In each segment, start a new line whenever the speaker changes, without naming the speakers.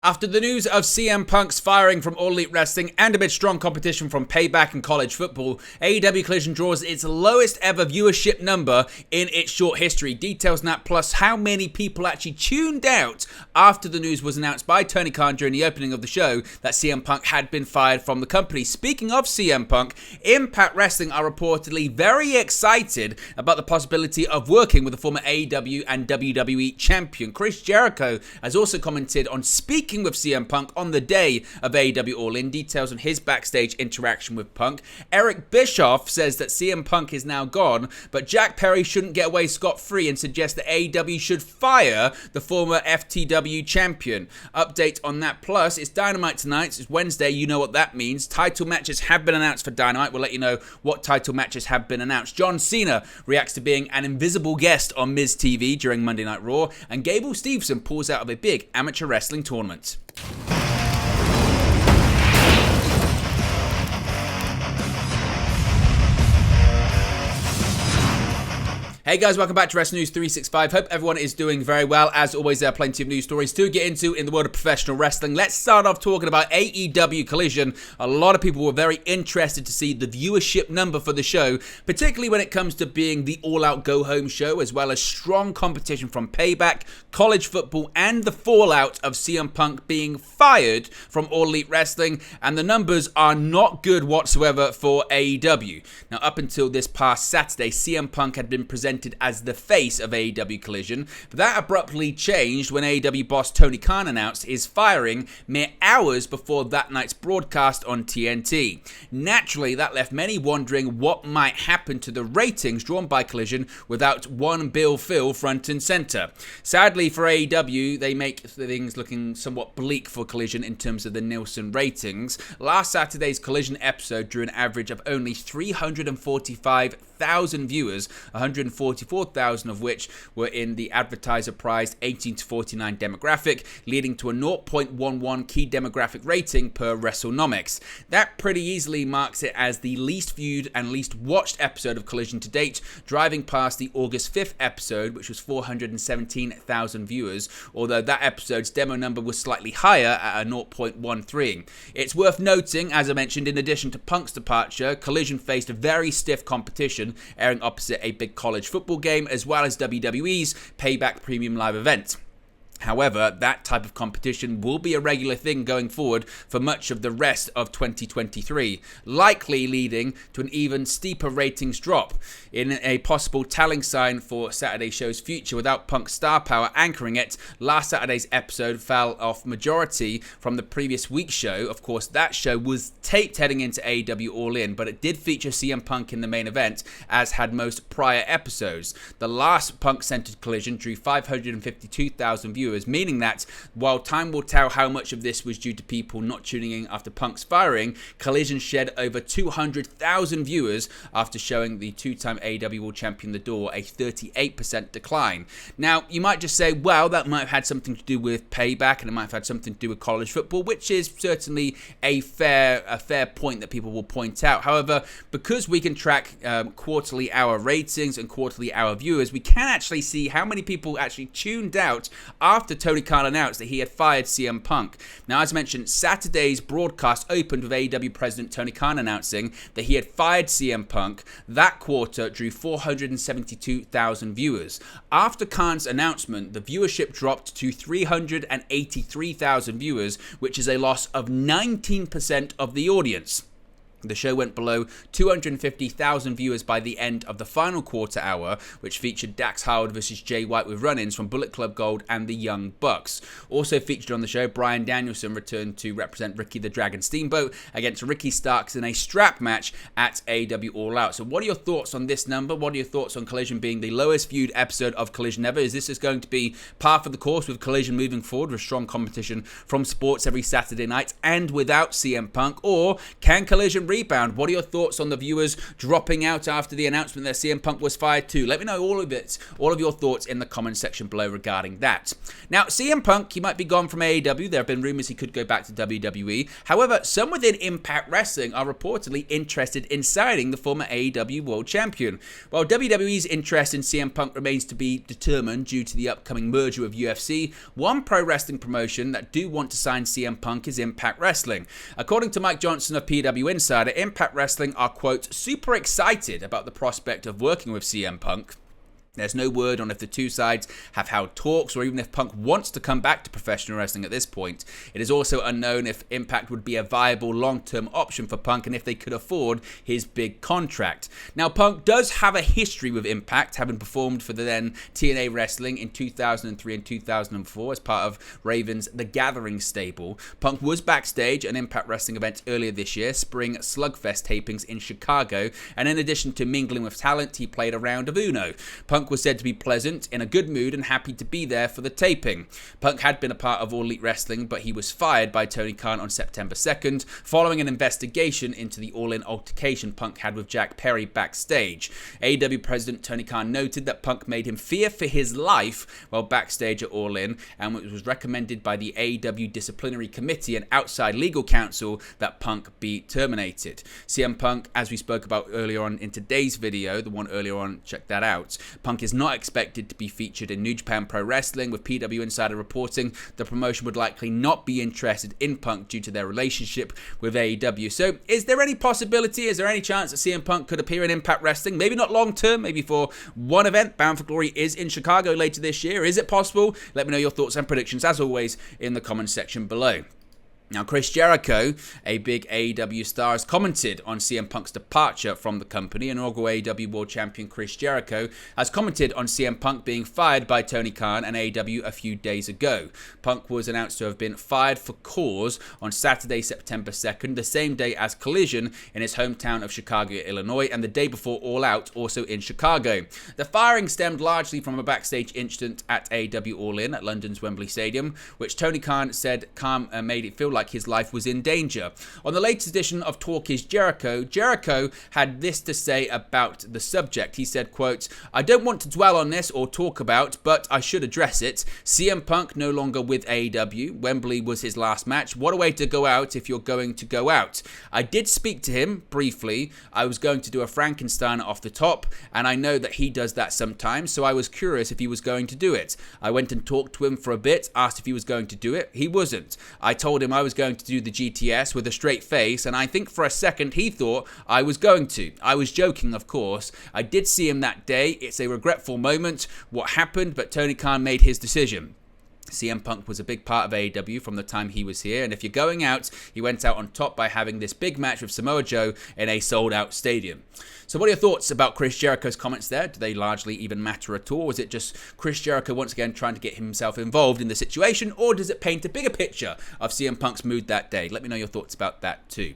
After the news of CM Punk's firing from All Elite Wrestling and amid strong competition from Payback and college football, AEW Collision draws its lowest ever viewership number in its short history. Details on that, plus how many people actually tuned out after the news was announced by Tony Khan during the opening of the show that CM Punk had been fired from the company. Speaking of CM Punk, Impact Wrestling are reportedly very excited about the possibility of working with the former AEW and WWE champion. Chris Jericho has also commented on speaking with CM Punk on the day of AEW All In. Details on his backstage interaction with Punk. Eric Bischoff says that CM Punk is now gone, but Jack Perry shouldn't get away scot-free and suggests that AEW should fire the former FTW champion. Update on that. Plus, it's Dynamite tonight. It's Wednesday. You know what that means. Title matches have been announced for Dynamite. We'll let you know what title matches have been announced. John Cena reacts to being an invisible guest on Miz TV during Monday Night Raw, and Gable Steveson pulls out of a big amateur wrestling tournament. Hey guys, welcome back to Wrestling News 365. Hope everyone is doing very well. As always, there are plenty of news stories to get into in the world of professional wrestling. Let's start off talking about AEW Collision. A lot of people were very interested to see the viewership number for the show, particularly when it comes to being the all-out go-home show, as well as strong competition from Payback, college football, and the fallout of CM Punk being fired from All Elite Wrestling, and the numbers are not good whatsoever for AEW. Now, up until this past Saturday, CM Punk had been presented as the face of AEW Collision, but that abruptly changed when AEW boss Tony Khan announced his firing mere hours before that night's broadcast on TNT. Naturally, that left many wondering what might happen to the ratings drawn by Collision without one Bill Phil front and center. Sadly for AEW, they make things looking somewhat bleak for Collision in terms of the Nielsen ratings. Last Saturday's Collision episode drew an average of only 345,000 viewers, 144,000 of which were in the advertiser-prized 18 to 49 demographic, leading to a 0.11 key demographic rating per WrestleNomics. That pretty easily marks it as the least viewed and least watched episode of Collision to date, driving past the August 5th episode, which was 417,000 viewers, although that episode's demo number was slightly higher at a 0.13. It's worth noting, as I mentioned, in addition to Punk's departure, Collision faced a very stiff competition, airing opposite a big college football game as well as WWE's Payback Premium Live event. However, that type of competition will be a regular thing going forward for much of the rest of 2023, likely leading to an even steeper ratings drop. In a possible telling sign for Saturday's show's future, without Punk's star power anchoring it, last Saturday's episode fell off majority from the previous week's show. Of course, that show was taped heading into AEW All In, but it did feature CM Punk in the main event, as had most prior episodes. The last Punk-centered Collision drew 552,000 viewers, meaning that while time will tell how much of this was due to people not tuning in after Punk's firing, Collision shed over 200,000 viewers after showing the two-time AEW World Champion the door a 38% decline. Now, you might just say, well, that might have had something to do with Payback and it might have had something to do with college football, which is certainly a fair point that people will point out. However, because we can track quarterly hour ratings and quarterly hour viewers, we can actually see how many people actually tuned out after Tony Khan announced that he had fired CM Punk. Now, as mentioned, Saturday's broadcast opened with AEW President Tony Khan announcing that he had fired CM Punk. That quarter drew 472,000 viewers. After Khan's announcement, the viewership dropped to 383,000 viewers, which is a loss of 19% of the audience. The show went below 250,000 viewers by the end of the final quarter hour, which featured Dax Howard versus Jay White with run-ins from Bullet Club Gold and the Young Bucks. Also featured on the show, Bryan Danielson returned to represent Ricky the Dragon Steamboat against Ricky Starks in a strap match at AEW All Out. So what are your thoughts on this number? What are your thoughts on Collision being the lowest viewed episode of Collision ever? Is this going to be par for the course with Collision moving forward with strong competition from sports every Saturday night and without CM Punk? Or can Collision rebound. What are your thoughts on the viewers dropping out after the announcement that CM Punk was fired too? Let me know all of your thoughts in the comment section below regarding that. Now, CM Punk, he might be gone from AEW. There have been rumors he could go back to WWE. However, some within Impact Wrestling are reportedly interested in signing the former AEW World Champion. While WWE's interest in CM Punk remains to be determined due to the upcoming merger with UFC, one pro wrestling promotion that do want to sign CM Punk is Impact Wrestling. According to Mike Johnson of PW Insider, Impact Wrestling are, quote, super excited about the prospect of working with CM Punk. There's no word on if the two sides have held talks or even if Punk wants to come back to professional wrestling at this point. It is also unknown if Impact would be a viable long-term option for Punk and if they could afford his big contract. Now, Punk does have a history with Impact, having performed for the then TNA Wrestling in 2003 and 2004 as part of Raven's The Gathering stable. Punk was backstage at an Impact Wrestling event earlier this year, Spring Slugfest tapings in Chicago, and in addition to mingling with talent, he played a round of Uno. Punk was said to be pleasant, in a good mood, and happy to be there for the taping. Punk had been a part of All Elite Wrestling, but he was fired by Tony Khan on September 2nd, following an investigation into the all-in altercation Punk had with Jack Perry backstage. AEW President Tony Khan noted that Punk made him fear for his life while backstage at All In, and it was recommended by the AEW Disciplinary Committee and outside legal counsel that Punk be terminated. CM Punk, as we spoke about earlier on in today's video, the one earlier on, check that out, Punk is not expected to be featured in New Japan Pro Wrestling, with PW Insider reporting the promotion would likely not be interested in Punk due to their relationship with AEW. So is there any possibility, is there any chance that CM Punk could appear in Impact Wrestling? Maybe not long term, maybe for one event. Bound for Glory is in Chicago later this year. Is it possible? Let me know your thoughts and predictions, as always, in the comment section below. Now, Chris Jericho, a big AEW star, has commented on CM Punk's departure from the company. Inaugural AEW World Champion Chris Jericho has commented on CM Punk being fired by Tony Khan and AEW a few days ago. Punk was announced to have been fired for cause on Saturday, September 2nd, the same day as Collision in his hometown of Chicago, Illinois, and the day before All Out, also in Chicago. The firing stemmed largely from a backstage incident at AEW All In at London's Wembley Stadium, which Tony Khan said made it feel like his life was in danger. On the latest edition of Talk is Jericho, Jericho had this to say about the subject. He said, quote, "I don't want to dwell on this or talk about, but I should address it. CM Punk no longer with AEW. Wembley was his last match. What a way to go out if you're going to go out. I did speak to him briefly. I was going to do a Frankenstein off the top, and I know that he does that sometimes, so I was curious if he was going to do it. I went and talked to him for a bit, asked if he was going to do it. He wasn't. I told him I was going to do the GTS with a straight face, and I think for a second he thought I was going to. I was joking, of course. I did see him that day. It's a regretful moment, what happened, but Tony Khan made his decision. CM Punk was a big part of AEW from the time he was here, and if you're going out, he went out on top by having this big match with Samoa Joe in a sold-out stadium." So what are your thoughts about Chris Jericho's comments there? Do they largely even matter at all? Is it just Chris Jericho once again trying to get himself involved in the situation, or does it paint a bigger picture of CM Punk's mood that day? Let me know your thoughts about that too.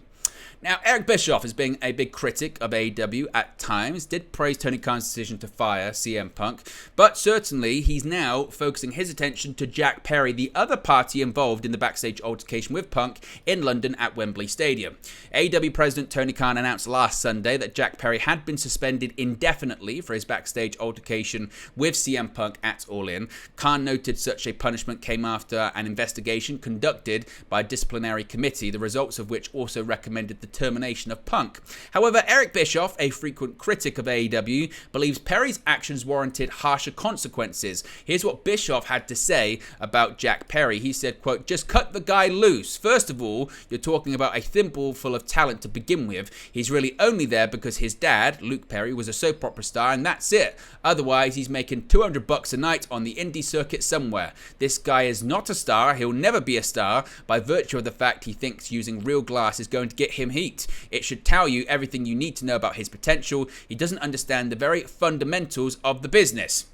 Now, Eric Bischoff, as being a big critic of AEW at times, did praise Tony Khan's decision to fire CM Punk, but certainly he's now focusing his attention to Jack Perry, the other party involved in the backstage altercation with Punk in London at Wembley Stadium. AEW President Tony Khan announced last Sunday that Jack Perry had been suspended indefinitely for his backstage altercation with CM Punk at All In. Khan noted such a punishment came after an investigation conducted by a disciplinary committee, the results of which also recommended the termination of Punk. However, Eric Bischoff, a frequent critic of AEW, believes Perry's actions warranted harsher consequences. Here's what Bischoff had to say about Jack Perry. He said, quote, "Just cut the guy loose. First of all, you're talking about a thimble full of talent to begin with. He's really only there because his dad, Luke Perry, was a soap opera star, and that's it. Otherwise, he's making $200 a night on the indie circuit somewhere. This guy is not a star. He'll never be a star by virtue of the fact he thinks using real glass is going to get him heat. It should tell you everything you need to know about his potential. He doesn't understand the very fundamentals of the business."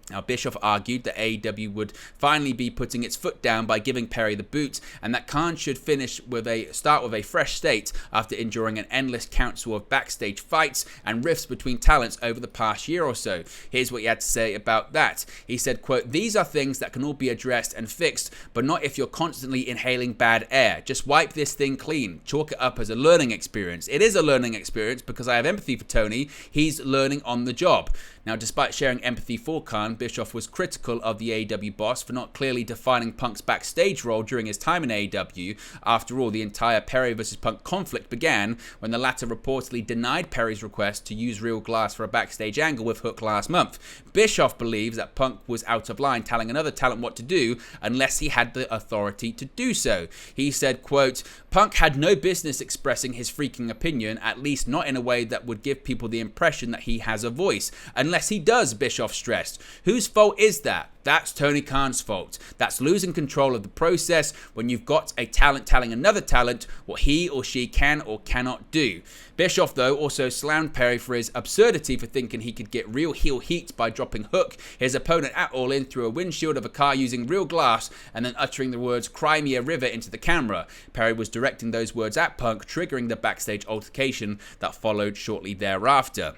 Now, Bischoff argued that AEW would finally be putting its foot down by giving Perry the boot, and that Khan should start with a fresh state after enduring an endless council of backstage fights and rifts between talents over the past year or so. Here's what he had to say about that. He said, quote, "These are things that can all be addressed and fixed, but not if you're constantly inhaling bad air. Just wipe this thing clean. Chalk it up as a learning experience." It is a learning experience because I have empathy for Tony. He's learning on the job. Now, despite sharing empathy for Khan, Bischoff was critical of the AEW boss for not clearly defining Punk's backstage role during his time in AEW. After all, the entire Perry vs. Punk conflict began when the latter reportedly denied Perry's request to use real glass for a backstage angle with Hook last month. Bischoff believes that Punk was out of line telling another talent what to do unless he had the authority to do so. He said, quote, "Punk had no business expressing his freaking opinion, at least not in a way that would give people the impression that he has a voice. Unless he does," Bischoff stressed. Whose fault is that? That's Tony Khan's fault. That's losing control of the process when you've got a talent telling another talent what he or she can or cannot do. Bischoff, though, also slammed Perry for his absurdity for thinking he could get real heel heat by dropping Hook, his opponent at All In, through a windshield of a car using real glass and then uttering the words "Cry me a river" into the camera. Perry was directing those words at Punk, triggering the backstage altercation that followed shortly thereafter.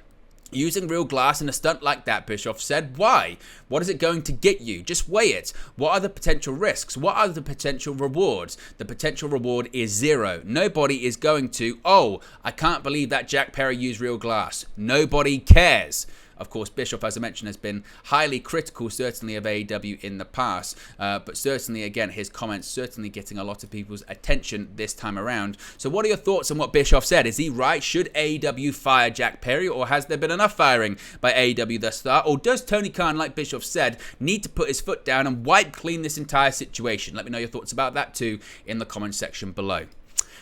Using real glass in a stunt like that, Bischoff said, why? What is it going to get you? Just weigh it. What are the potential risks? What are the potential rewards? The potential reward is zero. Nobody is going to, "Oh, I can't believe that Jack Perry used real glass." Nobody cares. Of course, Bischoff, as I mentioned, has been highly critical, certainly, of AEW in the past. But certainly, again, his comments certainly getting a lot of people's attention this time around. So what are your thoughts on what Bischoff said? Is he right? Should AEW fire Jack Perry, or has there been enough firing by AEW thus far? Or does Tony Khan, like Bischoff said, need to put his foot down and wipe clean this entire situation? Let me know your thoughts about that too in the comment section below.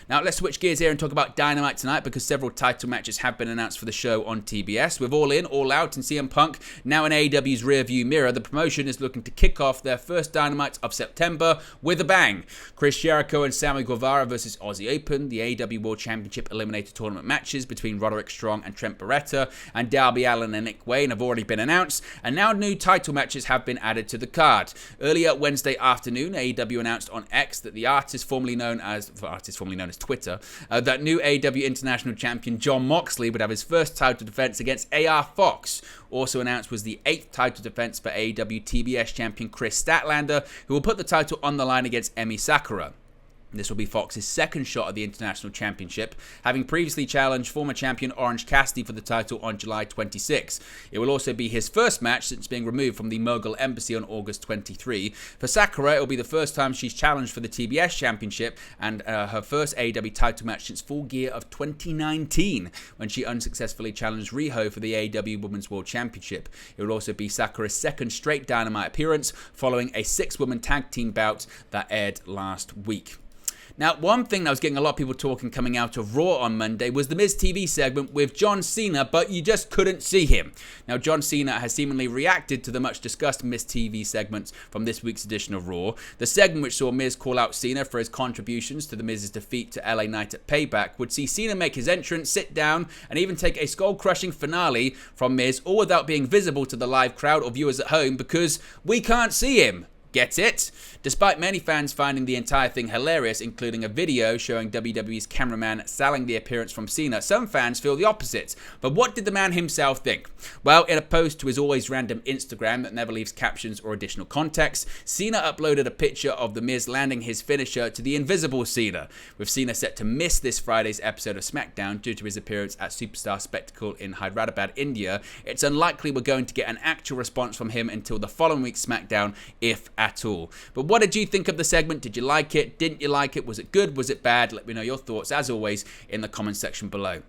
Now, let's switch gears here and talk about Dynamite tonight, because several title matches have been announced for the show on TBS. With All In, All Out, and CM Punk now in AEW's rearview mirror, the promotion is looking to kick off their first Dynamite of September with a bang. Chris Jericho and Sammy Guevara versus Aussie Open, the AEW World Championship Eliminator Tournament matches between Roderick Strong and Trent Beretta, and Darby Allin and Nick Wayne have already been announced, and now new title matches have been added to the card. Earlier Wednesday afternoon, AEW announced on X that the artist formerly known as Twitter, that new AEW International Champion Jon Moxley would have his first title defense against AR Fox. Also announced was the 8th title defense for AEW TBS champion Chris Statlander, who will put the title on the line against Emi Sakura. This will be Fox's second shot at the International Championship, having previously challenged former champion Orange Cassidy for the title on July 26. It will also be his first match since being removed from the Mogul Embassy on August 23. For Sakura, it will be the first time she's challenged for the TBS Championship, and her first AEW title match since Full Gear of 2019, when she unsuccessfully challenged Riho for the AEW Women's World Championship. It will also be Sakura's second straight Dynamite appearance, following a 6-woman tag team bout that aired last week. Now, one thing that was getting a lot of people talking coming out of Raw on Monday was the Miz TV segment with John Cena, but you just couldn't see him. Now, John Cena has seemingly reacted to the much discussed Miz TV segments from this week's edition of Raw. The segment, which saw Miz call out Cena for his contributions to the Miz's defeat to LA Knight at Payback, would see Cena make his entrance, sit down, and even take a skull-crushing finale from Miz, all without being visible to the live crowd or viewers at home, because we can't see him. Get it? Despite many fans finding the entire thing hilarious, including a video showing WWE's cameraman selling the appearance from Cena, some fans feel the opposite. But what did the man himself think? Well, in a post to his always random Instagram that never leaves captions or additional context, Cena uploaded a picture of The Miz landing his finisher to the invisible Cena, with Cena set to miss this Friday's episode of SmackDown due to his appearance at Superstar Spectacle in Hyderabad, India. It's unlikely we're going to get an actual response from him until the following week's SmackDown, if at all. But what did you think of the segment? Did you like it? Didn't you like it? Was it good? Was it bad? Let me know your thoughts, as always, in the comment section below.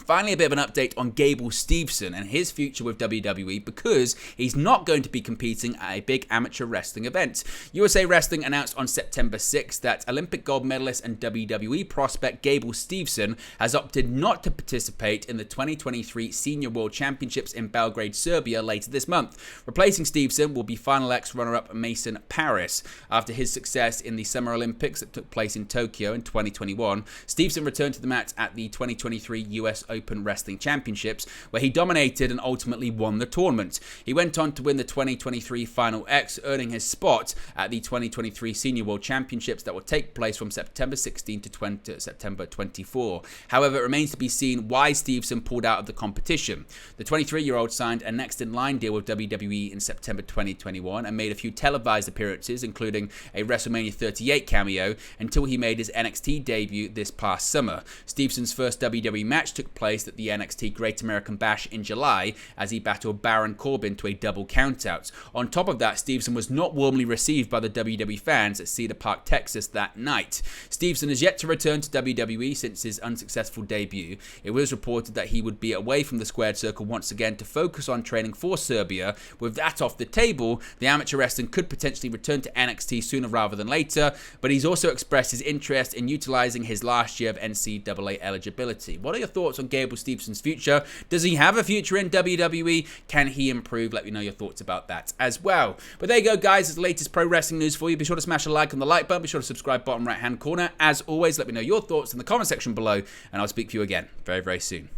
Finally, a bit of an update on Gable Steveson and his future with WWE, because he's not going to be competing at a big amateur wrestling event. USA Wrestling announced on September 6th that Olympic gold medalist and WWE prospect Gable Steveson has opted not to participate in the 2023 Senior World Championships in Belgrade, Serbia later this month. Replacing Steveson will be Final X runner-up Mason Paris. After his success in the Summer Olympics that took place in Tokyo in 2021, Steveson returned to the mat at the 2023 US Open Wrestling Championships, where he dominated and ultimately won the tournament. He went on to win the 2023 Final X, earning his spot at the 2023 Senior World Championships that will take place from September 16 to September 24. However, it remains to be seen why Steveson pulled out of the competition. The 23-year-old signed a next-in-line deal with WWE in September 2021 and made a few televised appearances, including a WrestleMania 38 cameo, until he made his NXT debut this past summer. Stevenson's first WWE match took place at the NXT Great American Bash in July as he battled Baron Corbin to a double countout. On top of that, Steveson was not warmly received by the WWE fans at Cedar Park, Texas that night. Steveson has yet to return to WWE since his unsuccessful debut. It was reported that he would be away from the squared circle once again to focus on training for Serbia. With that off the table, the amateur wrestler could potentially return to NXT sooner rather than later, but he's also expressed his interest in utilizing his last year of NCAA eligibility. What are your thoughts on Gable Steveson's future? Does he have a future in WWE? Can he improve? Let me know your thoughts about that as well. But there you go, guys. It's the latest pro wrestling news for you. Be sure to smash a like on the like button. Be sure to subscribe bottom right hand corner. As always, let me know your thoughts in the comment section below, and I'll speak to you again very, very soon.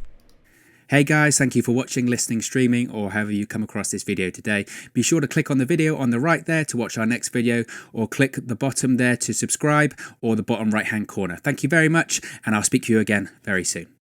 Hey guys, thank you for watching, listening, streaming, or however you come across this video today. Be sure to click on the video on the right there to watch our next video, or click the bottom there to subscribe, or the bottom right hand corner. Thank you very much, and I'll speak to you again very soon.